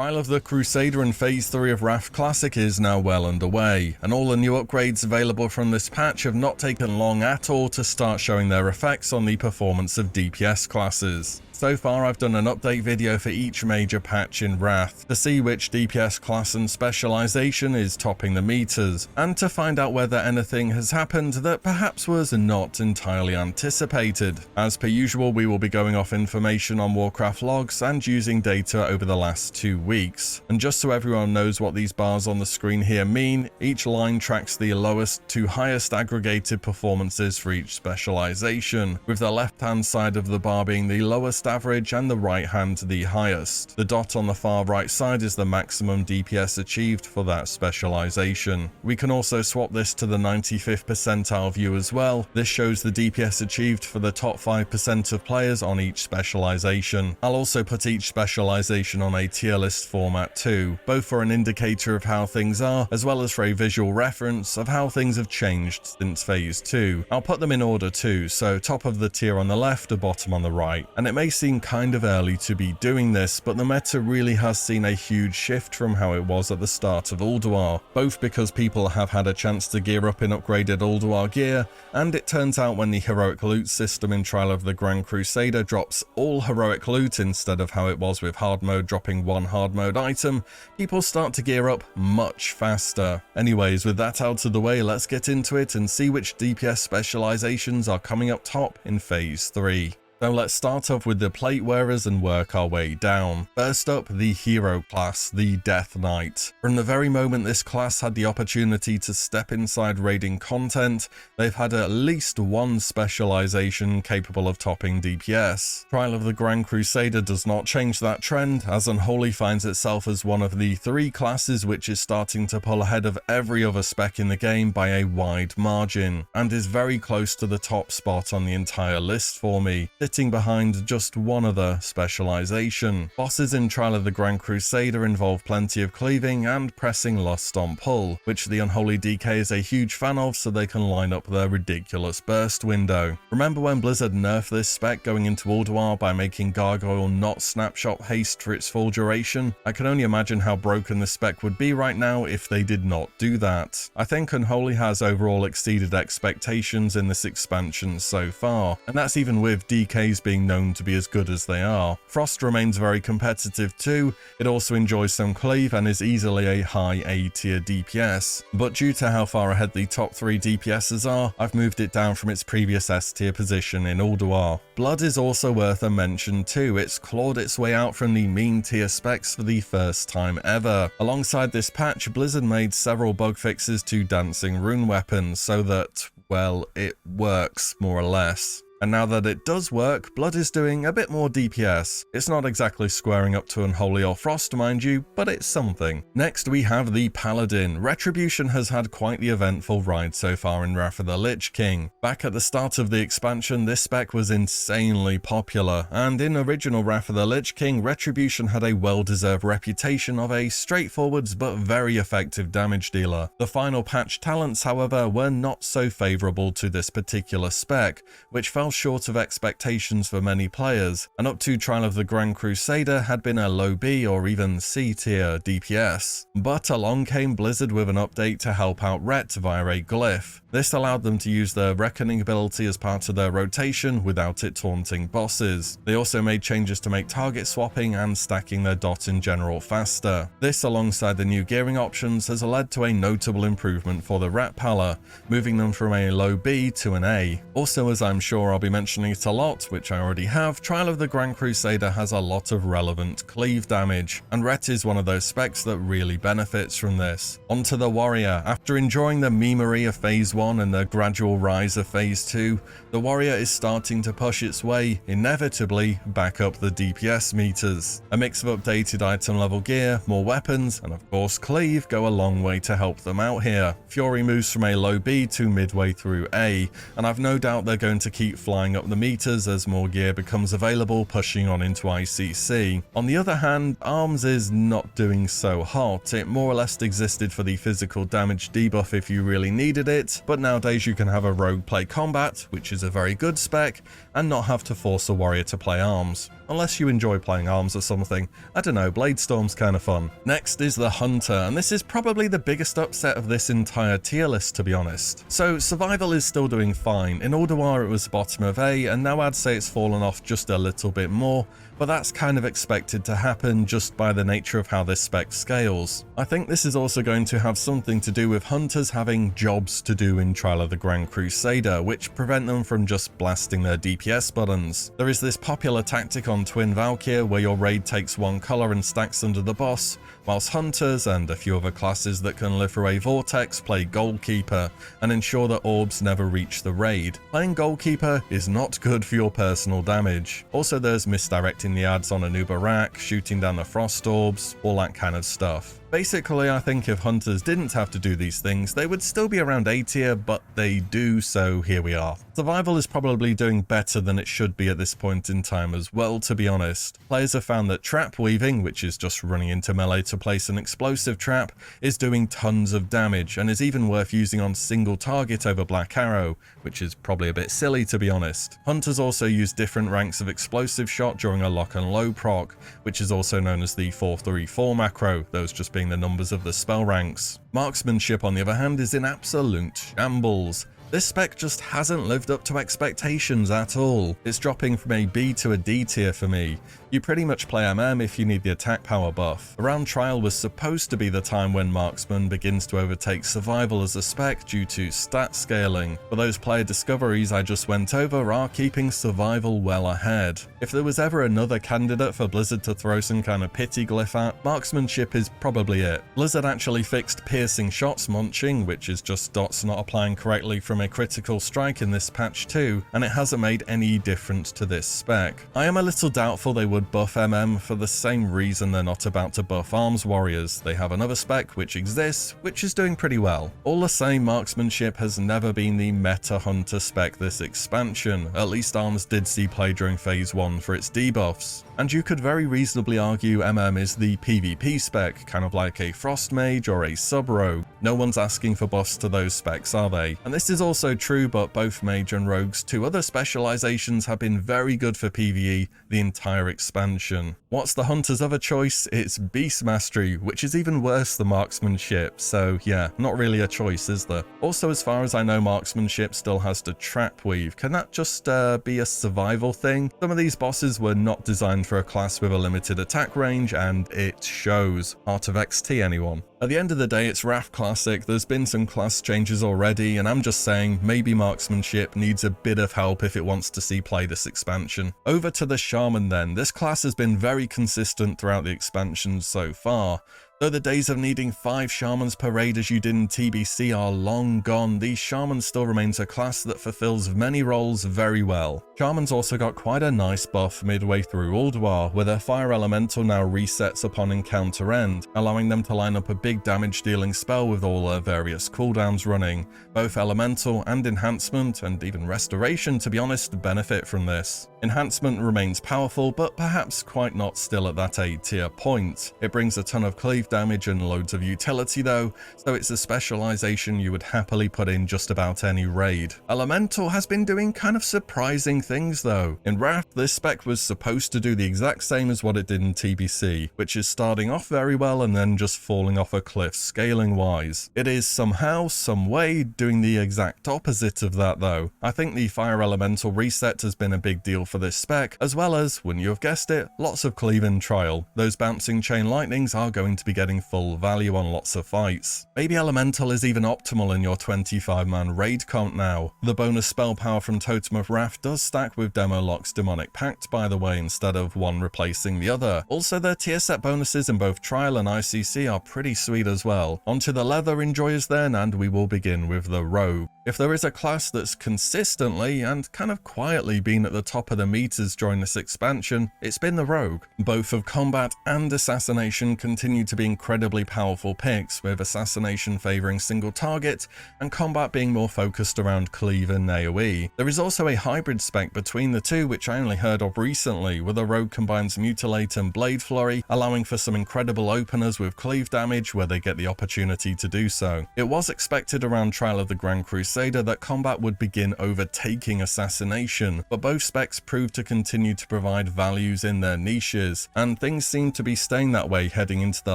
Trial of the Crusader and Phase 3 of Wrath Classic is now well underway, and all the new upgrades available from this patch have not taken long at all to start showing their effects on the performance of DPS classes. So far I've done an update video for each major patch in Wrath, to see which DPS class and specialization is topping the meters, and to find out whether anything has happened that perhaps was not entirely anticipated. As per usual, we will be going off information on Warcraft logs and using data over the last 2 weeks. And just so everyone knows what these bars on the screen here mean, each line tracks the lowest to highest aggregated performances for each specialization, with the left hand side of the bar being the lowest average and the right hand the highest. The dot on the far right side is the maximum DPS achieved for that specialization. We can also swap this to the 95th percentile view as well. This shows the DPS achieved for the top 5% of players on each specialization. I'll also put each specialization on a tier list format too, both for an indicator of how things are, as well as for a visual reference of how things have changed since Phase 2. I'll put them in order too, so top of the tier on the left, bottom on the right. And it may seem kind of early to be doing this, but the meta really has seen a huge shift from how it was at the start of Ulduar, both because people have had a chance to gear up in upgraded Ulduar gear, and it turns out when the heroic loot system in Trial of the Grand Crusader drops all heroic loot instead of how it was with hard mode dropping one hard mode item, people start to gear up much faster. Anyways, with that out of the way, let's get into it and see which DPS specializations are coming up top in Phase 3. So let's start off with the plate wearers and work our way down. First up, the hero class, the Death Knight. From the very moment this class had the opportunity to step inside raiding content, they've had at least one specialization capable of topping DPS. Trial of the Grand Crusader does not change that trend, as Unholy finds itself as one of the 3 classes which is starting to pull ahead of every other spec in the game by a wide margin, and is very close to the top spot on the entire list for me, sitting behind just one other specialization. Bosses in Trial of the Grand Crusader involve plenty of cleaving and pressing lust on pull, which the Unholy DK is a huge fan of so they can line up their ridiculous burst window. Remember when Blizzard nerfed this spec going into Ulduar by making Gargoyle not snapshot haste for its full duration? I can only imagine how broken this spec would be right now if they did not do that. I think Unholy has overall exceeded expectations in this expansion so far, and that's even with DK being known to be as good as they are. Frost remains very competitive too. It also enjoys some cleave and is easily a high A tier DPS, but due to how far ahead the top 3 DPSs are, I've moved it down from its previous S tier position in Ulduar. Blood is also worth a mention too. It's clawed its way out from the mean tier specs for the first time ever. Alongside this patch, Blizzard made several bug fixes to dancing rune weapons so that, well, it works more or less. And now that it does work, Blood is doing a bit more DPS. It's not exactly squaring up to Unholy or Frost, mind you, but it's something. Next we have the Paladin. Retribution has had quite the eventful ride so far in Wrath of the Lich King. Back at the start of the expansion, this spec was insanely popular, and in original Wrath of the Lich King, Retribution had a well-deserved reputation of a straightforward but very effective damage dealer. The final patch talents, however, were not so favourable to this particular spec, which fell short of expectations for many players, and up to Trial of the Grand Crusader had been a low B or even C tier DPS. But along came Blizzard with an update to help out Ret via a glyph. This allowed them to use their Reckoning ability as part of their rotation without it taunting bosses. They also made changes to make target swapping and stacking their dot in general faster. This, alongside the new gearing options, has led to a notable improvement for the Ret Pala, moving them from a low B to an A. Also, as I'm sure I'll be mentioning it a lot, which I already have, Trial of the Grand Crusader has a lot of relevant cleave damage, and Ret is one of those specs that really benefits from this. Onto the Warrior. After enjoying the memery of Phase 1 and the gradual rise of Phase 2, the Warrior is starting to push its way, inevitably, back up the DPS meters. A mix of updated item level gear, more weapons, and of course cleave go a long way to help them out here. Fury moves from a low B to midway through A, and I've no doubt they're going to keep flying up the meters as more gear becomes available, pushing on into ICC. On the other hand, Arms is not doing so hot. It more or less existed for the physical damage debuff if you really needed it, but nowadays you can have a rogue play combat, which is a very good spec, and not have to force a warrior to play Arms. unless you enjoy playing arms or something. I don't know, Blade Storm's kind of fun. Next is the Hunter, and this is probably the biggest upset of this entire tier list, to be honest. So survival is still doing fine. In Ulduar it was bottom of A, and now I'd say it's fallen off just a little bit more, but that's kind of expected to happen just by the nature of how this spec scales. I think this is also going to have something to do with hunters having jobs to do in Trial of the Grand Crusader, which prevent them from just blasting their DPS buttons. There is this popular tactic on Twin Valkyr where your raid takes one color and stacks under the boss, whilst hunters and a few other classes that can live through a vortex play goalkeeper and ensure that orbs never reach the raid. Playing goalkeeper is not good for your personal damage. Also, there's misdirecting the ads on an Barak, shooting down the frost orbs, all that kind of stuff. Basically, I think if hunters didn't have to do these things, they would still be around A tier, but they do, so here we are. Survival is probably doing better than it should be at this point in time as well, to be honest. Players have found that trap weaving, which is just running into melee to place an explosive trap, is doing tons of damage and is even worth using on single target over Black Arrow, which is probably a bit silly to be honest. Hunters also use different ranks of explosive shot during a lock and low proc, which is also known as the 4-3-4 macro, those just being the numbers of the spell ranks. Marksmanship, on the other hand, is in absolute shambles. This spec just hasn't lived up to expectations at all. It's dropping from a B to a D tier for me. You pretty much play MM if you need the attack power buff. Around Trial was supposed to be the time when Marksman begins to overtake Survival as a spec due to stat scaling, but those player discoveries I just went over are keeping Survival well ahead. If there was ever another candidate for Blizzard to throw some kind of pity glyph at, Marksmanship is probably it. Blizzard actually fixed piercing shots munching, which is just dots not applying correctly from a critical strike in this patch too, and it hasn't made any difference to this spec. I am a little doubtful they would buff MM for the same reason they're not about to buff Arms Warriors. They have another spec which exists, which is doing pretty well. All the same, Marksmanship has never been the meta hunter spec this expansion. At least Arms did see play during phase 1 for its debuffs. And you could very reasonably argue MM is the PvP spec, kind of like a Frost Mage or a Sub-Rogue. No one's asking for buffs to those specs, are they? And this is also true, but both Mage and Rogue's two other specializations have been very good for PvE the entire expansion. What's the Hunter's other choice? It's Beast Mastery, which is even worse than Marksmanship, so yeah, not really a choice, is there? Also, as far as I know, Marksmanship still has to trap weave. Can that just be a survival thing? Some of these bosses were not designed for a class with a limited attack range, and it shows. Heart of XT, anyone? At the end of the day, it's Wrath Classic. There's been some class changes already, and I'm just saying maybe Marksmanship needs a bit of help if it wants to see play this expansion. Over to the Shaman then. This class has been very consistent throughout the expansions so far. Though the days of needing 5 Shamans per raid as you did in TBC are long gone, the Shaman still remains a class that fulfills many roles very well. Shaman's also got quite a nice buff midway through Ulduar, where their Fire Elemental now resets upon encounter end, allowing them to line up a big damage dealing spell with all their various cooldowns running. Both Elemental and Enhancement, and even Restoration to be honest, benefit from this. Enhancement remains powerful, but perhaps quite not still at that A tier point. It brings a ton of cleave damage and loads of utility though, so it's a specialization you would happily put in just about any raid. Elemental has been doing kind of surprising things though. In Wrath, this spec was supposed to do the exact same as what it did in TBC, which is starting off very well and then just falling off a cliff scaling wise. It is somehow, some way, doing the exact opposite of that though. I think the Fire Elemental reset has been a big deal for this spec, as well as, wouldn't you have guessed it, lots of cleave in Trial. Those bouncing chain lightnings are going to be getting full value on lots of fights. Maybe Elemental is even optimal in your 25-man raid comp now. The bonus spell power from Totem of Wrath does stack with Demoloc's Demonic Pact by the way, instead of one replacing the other. Also, their tier set bonuses in both Trial and ICC are pretty sweet as well. Onto the leather enjoyers then, and we will begin with the Rogue. If there is a class that's consistently and kind of quietly been at the top of the meters during this expansion, it's been the Rogue. Both of Combat and Assassination continue to be incredibly powerful picks, with Assassination favouring single target and Combat being more focused around cleave and AoE. There is also a hybrid spec between the two which I only heard of recently, where the Rogue combines Mutilate and Blade Flurry, allowing for some incredible openers with cleave damage where they get the opportunity to do so. It was expected around Trial of the Grand Crusader Crusader that combat would begin overtaking assassination, but both specs proved to continue to provide values in their niches, and things seem to be staying that way heading into the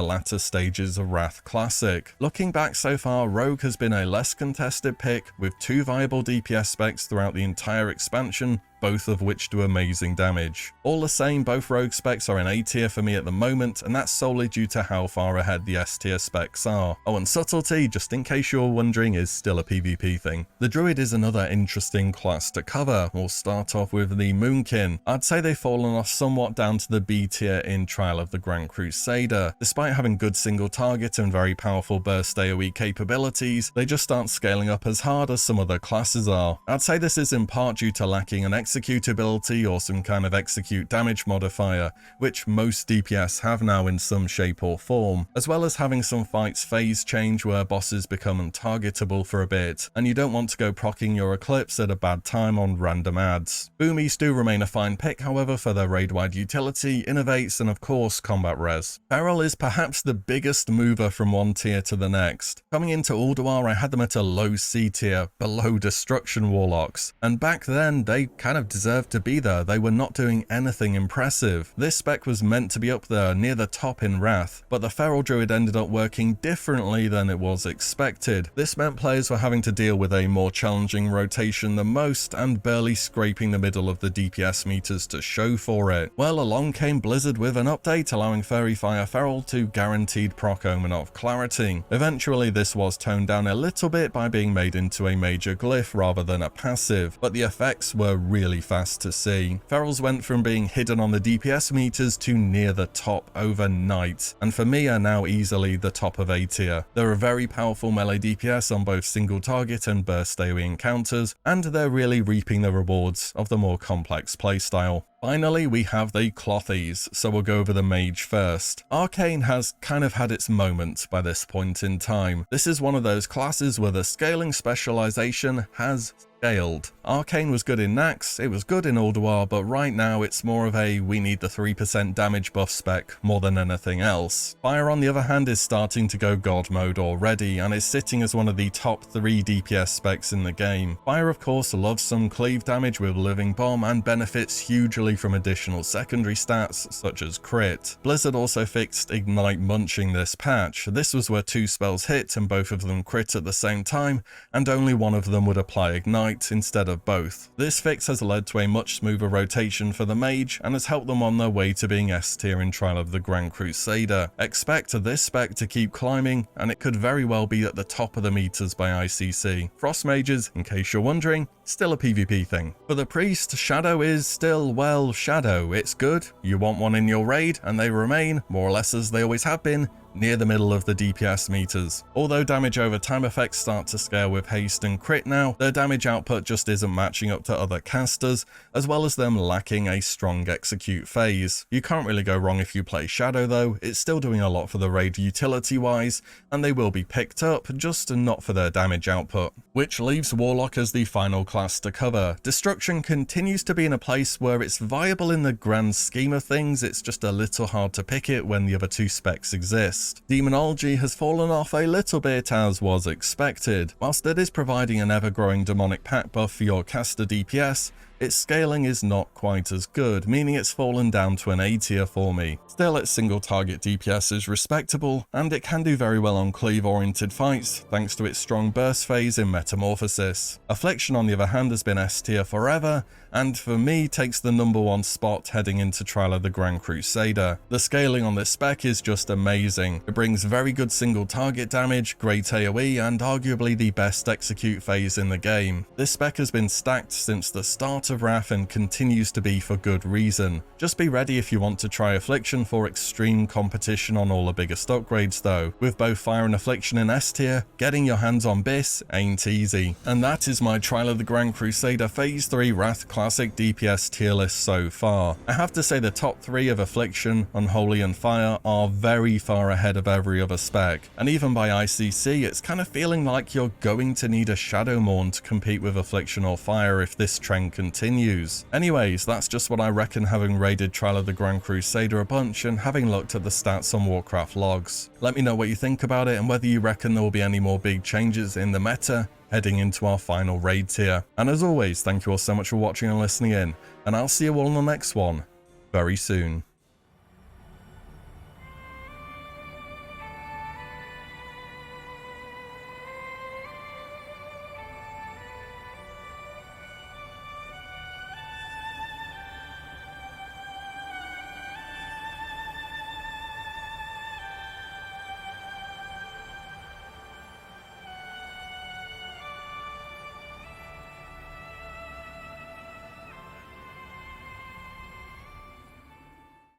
latter stages of Wrath Classic. Looking back so far, Rogue has been a less contested pick, with 2 viable DPS specs throughout the entire expansion, both of which do amazing damage. All the same, both Rogue specs are in A tier for me at the moment, and that's solely due to how far ahead the S tier specs are. Oh, and Subtlety, just in case you're wondering, is still a PvP thing. The Druid is another interesting class to cover. We'll start off with the Moonkin. I'd say they've fallen off somewhat down to the B tier in Trial of the Grand Crusader. Despite having good single target and very powerful burst AoE capabilities, they just aren't scaling up as hard as some other classes are. I'd say this is in part due to lacking an execute ability or some kind of execute damage modifier, which most DPS have now in some shape or form, as well as having some fights phase change where bosses become untargetable for a bit, and you don't want to go proccing your Eclipse at a bad time on random ads. Boomies do remain a fine pick, however, for their raid-wide utility, innovates, and of course combat res. Feral is perhaps the biggest mover from one tier to the next. Coming into Ulduar, I had them at a low C tier, below Destruction Warlocks, and back then they kind of deserved to be there. They were not doing anything impressive. This spec was meant to be up there near the top in Wrath, but the Feral Druid ended up working differently than it was expected. This meant players were having to deal with a more challenging rotation than most and barely scraping the middle of the DPS meters to show for it. Well, along came Blizzard with an update allowing Fairy Fire Feral to guaranteed proc Omen of Clarity. Eventually this was toned down a little bit by being made into a major glyph rather than a passive, but the effects were really fast to see. Ferals went from being hidden on the DPS meters to near the top overnight, and for me are now easily the top of A tier. They're a very powerful melee DPS on both single target and burst AoE encounters, and they're really reaping the rewards of the more complex playstyle. Finally, we have the Clothies, so we'll go over the Mage first. Arcane has kind of had its moment by this point in time. This is one of those classes where the scaling specialization has scaled. Arcane was good in Nax, it was good in Ulduar, but right now it's more of a we need the 3% damage buff spec more than anything else. Fire on the other hand is starting to go god mode already and is sitting as one of the top 3 DPS specs in the game. Fire of course loves some cleave damage with Living Bomb and benefits hugely from additional secondary stats such as crit. Blizzard also fixed Ignite Munching this patch. This was where 2 spells hit and both of them crit at the same time, and only one of them would apply Ignite instead of both. This fix has led to a much smoother rotation for the Mage and has helped them on their way to being S tier in Trial of the Grand Crusader. Expect this spec to keep climbing, and it could very well be at the top of the meters by ICC. Frost Mages, in case you're wondering, still a PvP thing. For the Priest, Shadow is still, well, Shadow. It's good, you want one in your raid, and they remain, more or less as they always have been, near the middle of the DPS meters. Although damage over time effects start to scale with haste and crit now, their damage output just isn't matching up to other casters, as well as them lacking a strong execute phase. You can't really go wrong if you play Shadow though, it's still doing a lot for the raid utility wise, and they will be picked up, just not for their damage output. Which leaves Warlock as the final class to cover. Destruction continues to be in a place where it's viable in the grand scheme of things, it's just a little hard to pick it when the other 2 specs exist. Demonology has fallen off a little bit as was expected. Whilst it is providing an ever-growing demonic pack buff for your caster DPS, its scaling is not quite as good, meaning it's fallen down to an A tier for me. Still, its single target DPS is respectable, and it can do very well on cleave-oriented fights, thanks to its strong burst phase in Metamorphosis. Affliction on the other hand has been S tier forever, and for me takes the #1 spot heading into Trial of the Grand Crusader. The scaling on this spec is just amazing. It brings very good single target damage, great AoE, and arguably the best execute phase in the game. This spec has been stacked since the start of Wrath and continues to be for good reason. Just be ready if you want to try Affliction for extreme competition on all the biggest upgrades though. With both Fire and Affliction in S tier, getting your hands on Biss ain't easy. And that is my Trial of the Grand Crusader Phase 3 Wrath Classic DPS tier list so far. I have to say the top 3 of Affliction, Unholy and Fire are very far ahead of every other spec, and even by ICC it's kind of feeling like you're going to need a Shadow Mourn to compete with Affliction or Fire if this trend continues. Anyways, that's just what I reckon having raided Trial of the Grand Crusader a bunch and having looked at the stats on Warcraft logs. Let me know what you think about it and whether you reckon there will be any more big changes in the meta heading into our final raid tier. And as always, thank you all so much for watching and listening in, and I'll see you all in the next one very soon.